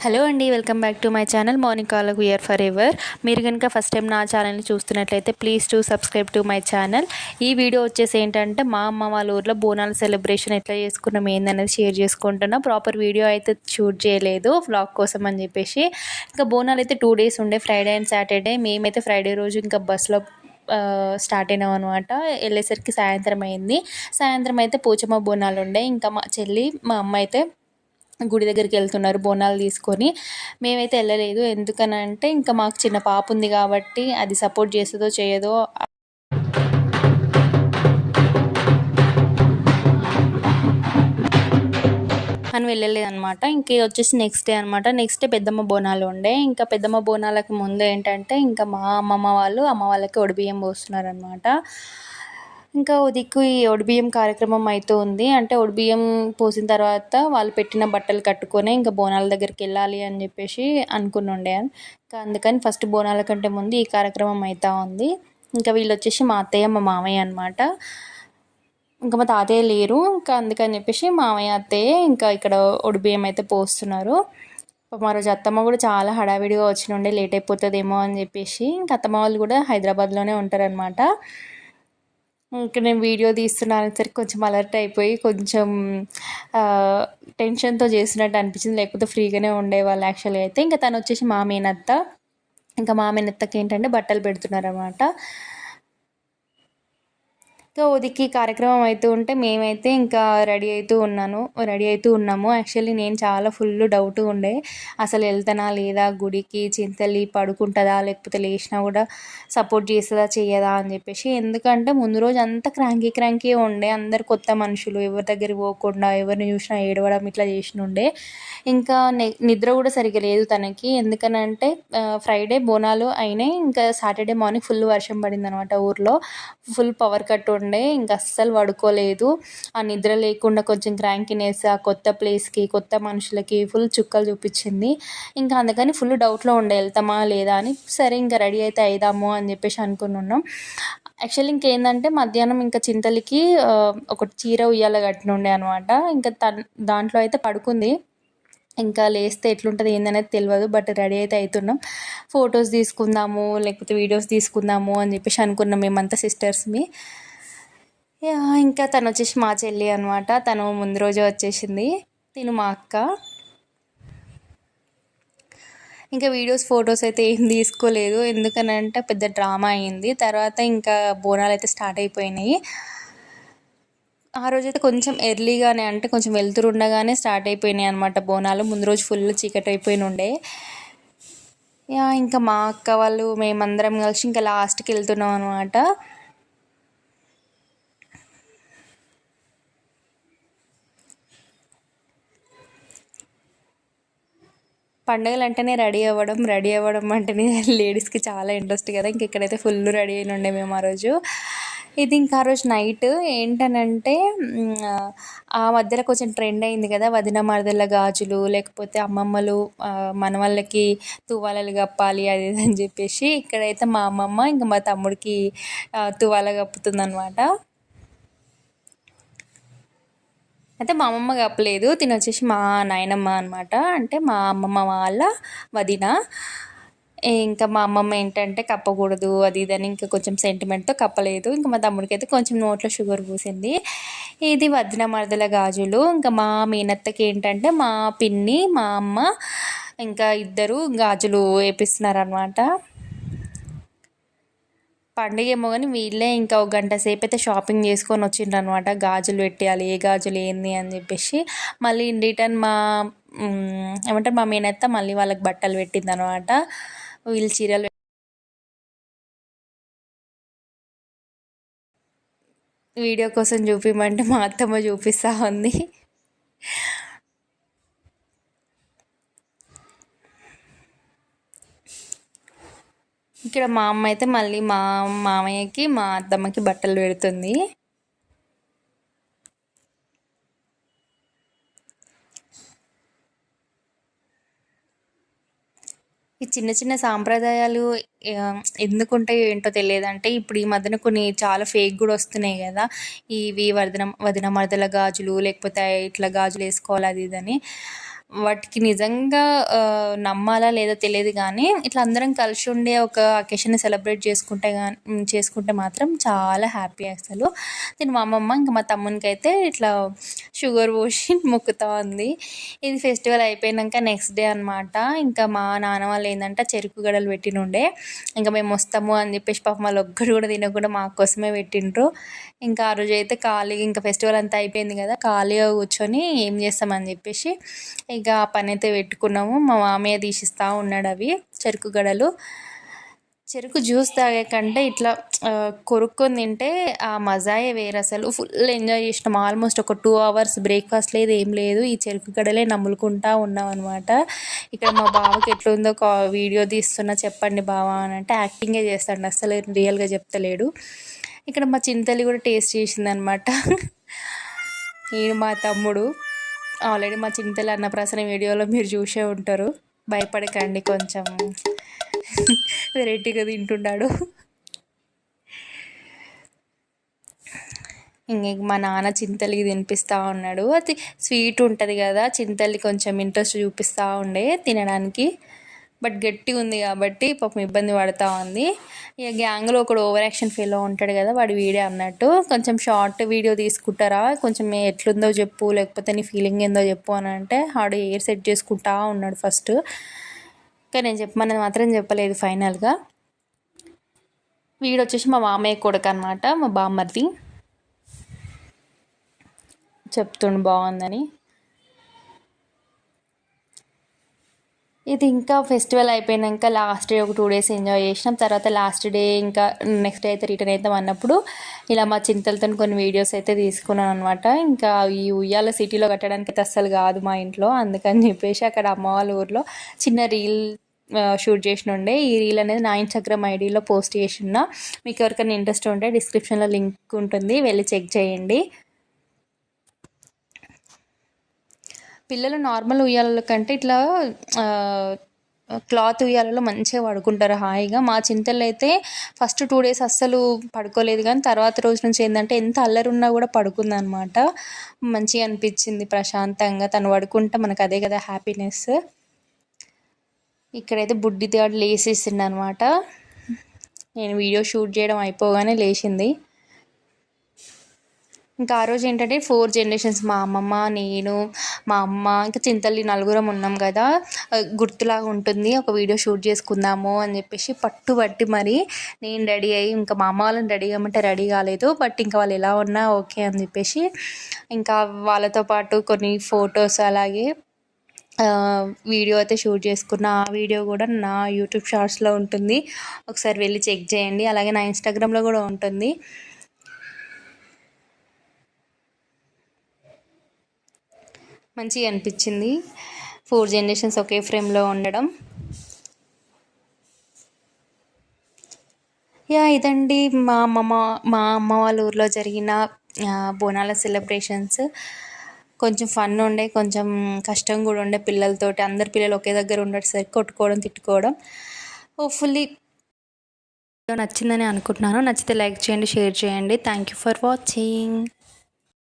Hello అండి, welcome back to my channel morning కాలకు year forever. మీరు కనుక ఫస్ట్ టైం నా ఛానల్ని చూస్తున్నట్లయితే please do subscribe to my channel. ఈ వీడియో వచ్చేసి ఏంటంటే మా అమ్మ వాళ్ళ ఊర్లో బోనాల సెలబ్రేషన్ ఎట్లా చేసుకున్నాం ఏందనేది షేర్ చేసుకుంటున్నా. ప్రాపర్ వీడియో అయితే షూట్ చేయలేదు వ్లాగ్ కోసం అని చెప్పేసి. ఇంకా బోనాలు అయితే 2 days ఉండే, ఫ్రైడే అండ్ సాటర్డే. మేమైతే ఫ్రైడే రోజు ఇంకా బస్సులో స్టార్ట్ అయినాం అనమాట. వెళ్ళేసరికి సాయంత్రం అయింది. సాయంత్రం అయితే పోచమ్మ బోనాలు ఉండే. ఇంకా మా చెల్లి మా అమ్మ అయితే గుడి దగ్గరికి వెళ్తున్నారు బోనాలు తీసుకొని. మేమైతే వెళ్ళలేదు. ఎందుకనంటే ఇంకా మాకు చిన్న పాప ఉంది కాబట్టి అది సపోర్ట్ చేస్తుందో చేయదో అని వెళ్ళలేదనమాట. ఇంక వచ్చేసి నెక్స్ట్ డే అనమాట. నెక్స్ట్ డే పెద్దమ్మ బోనాలు ఉండే. ఇంకా పెద్దమ్మ బోనాలకి ముందు ఏంటంటే ఇంకా మా అమ్మ వాళ్ళకి ఒడిబియ్యం పోస్తున్నారనమాట. ఇంకా ఓ దిక్కు ఈ ఒడిబియ్యం కార్యక్రమం అవుతూ ఉంది. అంటే ఒడిబియ్యం పోసిన తర్వాత వాళ్ళు పెట్టిన బట్టలు కట్టుకొని ఇంకా బోనాల దగ్గరికి వెళ్ళాలి అని చెప్పేసి అనుకునుండే. ఇంకా అందుకని ఫస్ట్ బోనాల కంటే ముందు ఈ కార్యక్రమం అవుతూ ఉంది. ఇంకా వీళ్ళు వచ్చేసి మా అత్తయ్య మా మామయ్య అనమాట. ఇంకా మా తాతయ్య లేరు. ఇంకా అందుకని చెప్పేసి మామయ్య అత్తయ్య ఇంకా ఇక్కడ ఒడిబియ్యం అయితే పోస్తున్నారు. మా రోజు అత్తమ్మ కూడా చాలా హడావిడిగా వచ్చినుండే, లేట్ అయిపోతుందేమో అని చెప్పేసి. ఇంకా అత్తమ్మ వాళ్ళు కూడా హైదరాబాద్లోనే ఉంటారనమాట. ఇంకా నేను వీడియో తీస్తున్నానేసరికి కొంచెం అలర్ట్ అయిపోయి కొంచెం టెన్షన్తో చేసినట్టు అనిపించింది. లేకపోతే ఫ్రీగానే ఉండేవాళ్ళు యాక్చువల్గా అయితే. ఇంకా తను వచ్చేసి మా మేనత్త. ఇంకా మా మేనత్తకి ఏంటంటే బట్టలు పెడుతున్నారనమాట. ఇంకా ఉదికి కార్యక్రమం అవుతూ ఉంటే మేమైతే ఇంకా రెడీ అవుతూ ఉన్నాము. యాక్చువల్లీ నేను చాలా ఫుల్ డౌట్ ఉండే, అసలు వెళ్తానా లేదా గుడికి, చింతల్లి పడుకుంటుందా లేకపోతే లేచినా కూడా సపోర్ట్ చేస్తుందా చేయదా అని చెప్పేసి. ఎందుకంటే ముందు రోజు అంతా క్రాంకీ ఉండే, అందరు కొత్త మనుషులు, ఎవరి దగ్గరికి పోకుండా ఎవరిని చూసినా ఏడవడం ఇట్లా చేసినుండే. ఇంకా నిద్ర కూడా సరిగ్గా లేదు తనకి. ఎందుకనంటే ఫ్రైడే బోనాలు అయినాయి. ఇంకా సాటర్డే మార్నింగ్ ఫుల్ వర్షం పడింది అనమాట ఊర్లో. ఫుల్ పవర్ కట్ ఉండే. ఇంకా అస్సలు పడుకోలేదు. ఆ నిద్ర లేకుండా కొంచెం క్రాంకీనెస్, ఆ కొత్త ప్లేస్కి కొత్త మనుషులకి ఫుల్ చుక్కలు చూపించింది. ఇంకా అందుకని ఫుల్ డౌట్లో ఉండే వెళ్తామా లేదా అని. సరే ఇంకా రెడీ అయితే అయిదాము అని చెప్పేసి అనుకున్నాం. యాక్చువల్లీ ఇంకేందంటే మధ్యాహ్నం ఇంకా చింతలికి ఒక చీర ఉయ్యాల కట్టినుండే అనమాట. ఇంకా దాంట్లో అయితే పడుకుంది. ఇంకా లేస్తే ఎట్లుంటుంది ఏందనేది తెలియదు. బట్ రెడీ అయితే అవుతున్నాం. ఫొటోస్ తీసుకుందాము లేకపోతే వీడియోస్ తీసుకుందాము అని చెప్పేసి అనుకున్నాం మేమంతా సిస్టర్స్మి. ఇంకా తను వచ్చేసి మా చెల్లి అనమాట. తను ముందు రోజే వచ్చేసింది. తిను మా అక్క. ఇంకా వీడియోస్ ఫొటోస్ అయితే ఏం తీసుకోలేదు. ఎందుకనంటే పెద్ద డ్రామా అయింది. తర్వాత ఇంకా బోనాలు అయితే స్టార్ట్ అయిపోయినాయి. ఆ రోజైతే కొంచెం ఎర్లీగానే, అంటే కొంచెం వెళ్తురు ఉండగానే స్టార్ట్ అయిపోయినాయి అనమాట బోనాలు. ముందు రోజు ఫుల్ చీకటి అయిపోయి ఉండే. ఇంకా మా అక్క వాళ్ళు మేమందరం కలిసి ఇంకా లాస్ట్కి వెళ్తున్నాం అనమాట. పండుగలు అంటేనే రెడీ అవ్వడం అంటేనే లేడీస్కి చాలా ఇంట్రెస్ట్ కదా. ఇంక ఇక్కడైతే ఫుల్ రెడీ అయిన ఉండే మేము ఆ రోజు. ఇది ఇంకా ఆ రోజు నైట్ ఏంటనంటే ఆ మధ్యలో కొంచెం ట్రెండ్ అయింది కదా, వదిన మరదల గాజులు లేకపోతే అమ్మమ్మలు మన వాళ్ళకి తువ్వాలలు కప్పాలి అది ఇది అని చెప్పేసి. ఇక్కడైతే మా అమ్మమ్మ ఇంకా మా తమ్ముడికి తువ్వాల కప్పుతుందనమాట. అయితే మా అమ్మమ్మ కప్పలేదు, తిని వచ్చేసి మా నాయనమ్మ అనమాట. అంటే మా అమ్మమ్మ వాళ్ళ వదిన. ఇంకా మా అమ్మమ్మ ఏంటంటే కప్పకూడదు అది ఇదని ఇంకా కొంచెం సెంటిమెంట్తో కప్పలేదు. ఇంకా మా తమ్ముడికి అయితే కొంచెం నోట్లో షుగర్ పూసింది. ఇది వదిన మరదల గాజులు. ఇంకా మా మేనత్తకి ఏంటంటే మా పిన్ని మా అమ్మ ఇంకా ఇద్దరు గాజులు వేపిస్తున్నారనమాట. పండుగ ఏమో కానీ వీళ్ళే ఇంకా ఒక గంట సేపు అయితే షాపింగ్ చేసుకొని వచ్చిండ్రు అనమాట. గాజులు పెట్టాలి, ఏ గాజులు ఏంది అని చెప్పేసి. మళ్ళీ ఇన్ రిటర్న్ ఏమంటారు మా మేనత్త మళ్ళీ వాళ్ళకి బట్టలు పెట్టింది అనమాట. వీళ్ళు చీరలు. వీడియో కోసం చూపిమంటే మా అత్తమ్మ చూపిస్తూ ఉంది. ఇక్కడ మా అమ్మ అయితే మళ్ళీ మా మామయ్యకి మా అత్తమ్మకి బట్టలు పెడుతుంది. ఈ చిన్న చిన్న సాంప్రదాయాలు ఎందుకుంటాయో ఏంటో తెలియదు. అంటే ఇప్పుడు ఈ మధ్యన కొన్ని చాలా ఫేక్ కూడా వస్తున్నాయి కదా, ఇవి వదిన మరదల గాజులు లేకపోతే ఇట్లా గాజులు వేసుకోవాలి అది ఇదని. వాటికి నిజంగా నమ్మాలా లేదో తెలియదు కానీ ఇట్లా అందరం కలిసి ఉండే ఒక అకేషన్ని సెలబ్రేట్ చేసుకుంటే మాత్రం చాలా హ్యాపీ అసలు. నేను మా అమ్మమ్మ ఇంకా మా తమ్మునికైతే ఇట్లా షుగర్ పోసి మొక్కుతా ఉంది. ఇది ఫెస్టివల్ అయిపోయినాక నెక్స్ట్ డే అనమాట. ఇంకా మా నాన్న వాళ్ళు ఏంటంటే చెరుకు గడలు పెట్టినుండే. ఇంకా మేము వస్తాము అని చెప్పేసి పాపం వాళ్ళు ఒక్కడు కూడా తినకుండా మా కోసమే పెట్టిండ్రు. ఇంకా ఆ రోజు అయితే ఖాళీగా ఇంకా ఫెస్టివల్ అంతా అయిపోయింది కదా, ఖాళీగా కూర్చొని ఏం చేస్తామని చెప్పేసి ఇక ఆ పని అయితే పెట్టుకున్నాము. మా మామయ్య తీసిస్తూ ఉన్నాడు అవి చెరుకు గడలు. చెరుకు జ్యూస్ తాగే కంటే ఇట్లా కొరుక్కొని తింటే ఆ మజాయే వేరు అసలు. ఫుల్ ఎంజాయ్ చేసినాం. ఆల్మోస్ట్ ఒక 2 hours బ్రేక్ఫాస్ట్ లేదు, ఏం లేదు, ఈ చెరుకు గడలే నములుకుంటా ఉన్నాం అనమాట. ఇక్కడ మా బావకి ఎట్లుందో వీడియో తీస్తున్నా చెప్పండి బావా అని అంటే యాక్టింగే చేస్తాడు, అసలు రియల్గా చెప్తలేడు. ఇక్కడ మా చింతలి కూడా టేస్ట్ చేసిందనమాట. నేను మా తమ్ముడు ఆల్రెడీ మా చింతలి అన్నప్రాసన వీడియోలో మీరు చూసే ఉంటారు. భయపడకండి, కొంచెం వెరైటీగా తింటున్నాడు. ఇంక మా నాన్న చింతలికి తినిపిస్తూ ఉన్నాడు. అది స్వీట్ ఉంటుంది కదా, చింతలి కొంచెం ఇంట్రెస్ట్ చూపిస్తూ ఉండే తినడానికి. బట్ గట్టిగా ఉంది కాబట్టి పాపం ఇబ్బంది పడుతూ ఉంది. ఇక గ్యాంగ్లో ఒకడు ఓవర్ యాక్షన్ ఫీల్లో ఉంటాడు కదా, వాడి వీడియో అన్నట్టు కొంచెం షార్ట్ వీడియో తీసుకుంటారా, కొంచెం ఎట్లుందో చెప్పు, లేకపోతే నీ ఫీలింగ్ ఏందో చెప్పు అని అంటే ఆడు ఎయిర్ సెట్ చేసుకుంటా ఉన్నాడు ఫస్ట్. కానీ నేను చెప్పమన్నది మాత్రం చెప్పలేదు ఫైనల్గా. వీడు వచ్చేసి మా మామయ్య కొడుకు అనమాట, మా బామ్మర్ది. చెప్తుండు బాగుందని. ఇది ఇంకా ఫెస్టివల్ అయిపోయినాక లాస్ట్ డే ఒక 2 days ఎంజాయ్ చేసినాం. తర్వాత లాస్ట్ డే ఇంకా నెక్స్ట్ డే అయితే రిటర్న్ అవుతాం అన్నప్పుడు ఇలా మా చింతలతో కొన్ని వీడియోస్ అయితే తీసుకున్నాను అనమాట. ఇంకా ఈ ఉయ్యాల సిటీలో కట్టడానికి అయితే అస్సలు కాదు మా ఇంట్లో, అందుకని చెప్పేసి అక్కడ అమ్మ వాళ్ళ ఊర్లో చిన్న రీల్ షూట్ చేసిన ఉండే. ఈ రీల్ అనేది నా ఇన్స్టాగ్రామ్ ఐడిలో పోస్ట్ చేసిన. మీకు ఎవరికైనా ఇంట్రెస్ట్ ఉంటే డిస్క్రిప్షన్లో లింక్ ఉంటుంది, వెళ్ళి చెక్ చేయండి. పిల్లలు నార్మల్ ఉయ్యాల కంటే ఇట్లా క్లాత్ ఉయ్యాలలో మంచిగా పడుకుంటారు హాయిగా. మా చింతలు అయితే ఫస్ట్ 2 days అస్సలు పడుకోలేదు, కానీ తర్వాత రోజు నుంచి ఏంటంటే ఎంత అల్లరున్నా కూడా పడుకుందనమాట. మంచిగా అనిపించింది ప్రశాంతంగా. తను పడుకుంటే మనకు అదే కదా హ్యాపీనెస్. ఇక్కడైతే బుడ్డిదాడు లేసేసింది అనమాట. నేను వీడియో షూట్ చేయడం అయిపోగానే లేచింది. ఇంకా ఆ రోజు ఏంటంటే 4 generations, మా అమ్మమ్మ, నేను, మా అమ్మ, ఇంకా చింతల్లి నలుగురం ఉన్నాం కదా, గుర్తులాగా ఉంటుంది, ఒక వీడియో షూట్ చేసుకుందాము అని చెప్పేసి పట్టుబట్టి మరి నేను రెడీ అయ్యి, ఇంకా మా అమ్మ వాళ్ళని రెడీ కామంటే రెడీ కాలేదు, బట్ ఇంకా వాళ్ళు ఎలా ఉన్నా ఓకే అని చెప్పేసి ఇంకా వాళ్ళతో పాటు కొన్ని ఫొటోస్ అలాగే వీడియో అయితే షూట్ చేసుకున్న. ఆ వీడియో కూడా నా యూట్యూబ్ షార్ట్స్లో ఉంటుంది, ఒకసారి వెళ్ళి చెక్ చేయండి. అలాగే నా ఇన్స్టాగ్రామ్లో కూడా ఉంటుంది. మంచిగా అనిపించింది 4 generations ఒకే ఫ్రేమ్లో ఉండడం. ఇదండి మా అమ్మ వాళ్ళ ఊర్లో జరిగిన బోనాల సెలబ్రేషన్స్. కొంచెం ఫన్ ఉండే, కొంచెం కష్టం కూడా ఉండే. పిల్లలతోటి అందరు పిల్లలు ఒకే దగ్గర ఉండేసరికి కొట్టుకోవడం, తిట్టుకోవడం. హోప్ఫుల్లీ నచ్చిందని అనుకుంటున్నాను. నచ్చితే లైక్ చేయండి, షేర్ చేయండి. Thank you for watching.